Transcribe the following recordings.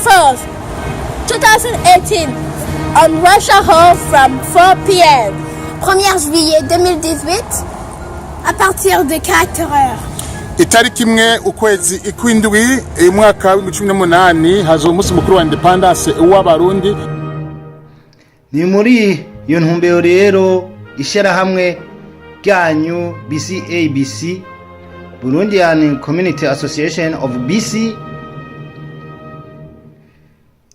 1st, 2018, on Russia Hall from 4 p.m. 1er juillet 2018, à partir de 4h. Itariki imwe ukwezi ikwindwi mwaka wa 2018 hazo umunsi mukuru wa independence w'abarundi. Ni muri iyo ntumbero rero ishara hamwe ryanyu BCABC, Burundian Community Association of BC,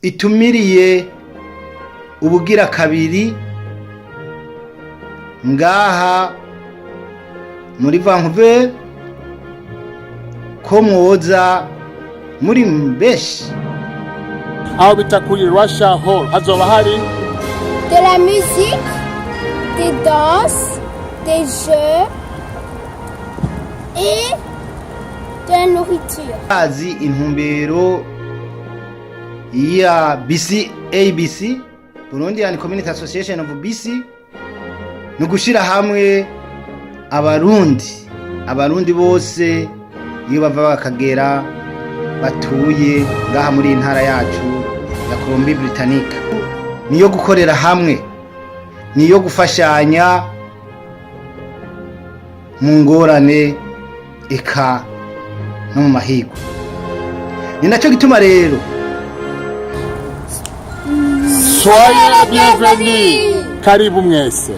itumiriye ubugira kabiri ngaha muri Vancouver ko mwoza muri mbeshi aho bita kuri Russia Hall. Hazoba hari de la musique, des danses, des jeux et de la nourriture. Azi intumbero ya BCABC, Burundian Community Association of BC, nugushira hamwe abarundi bose iyo bava bakagera batuye ngaha muri intara yacu ya Colombie-Britannique. Niyo gukorera hamwe, niyo gufashanya mu ngorane eka no mu mahigo. Ni nacyo gituma rero soyez bienvenue, karibu mwese.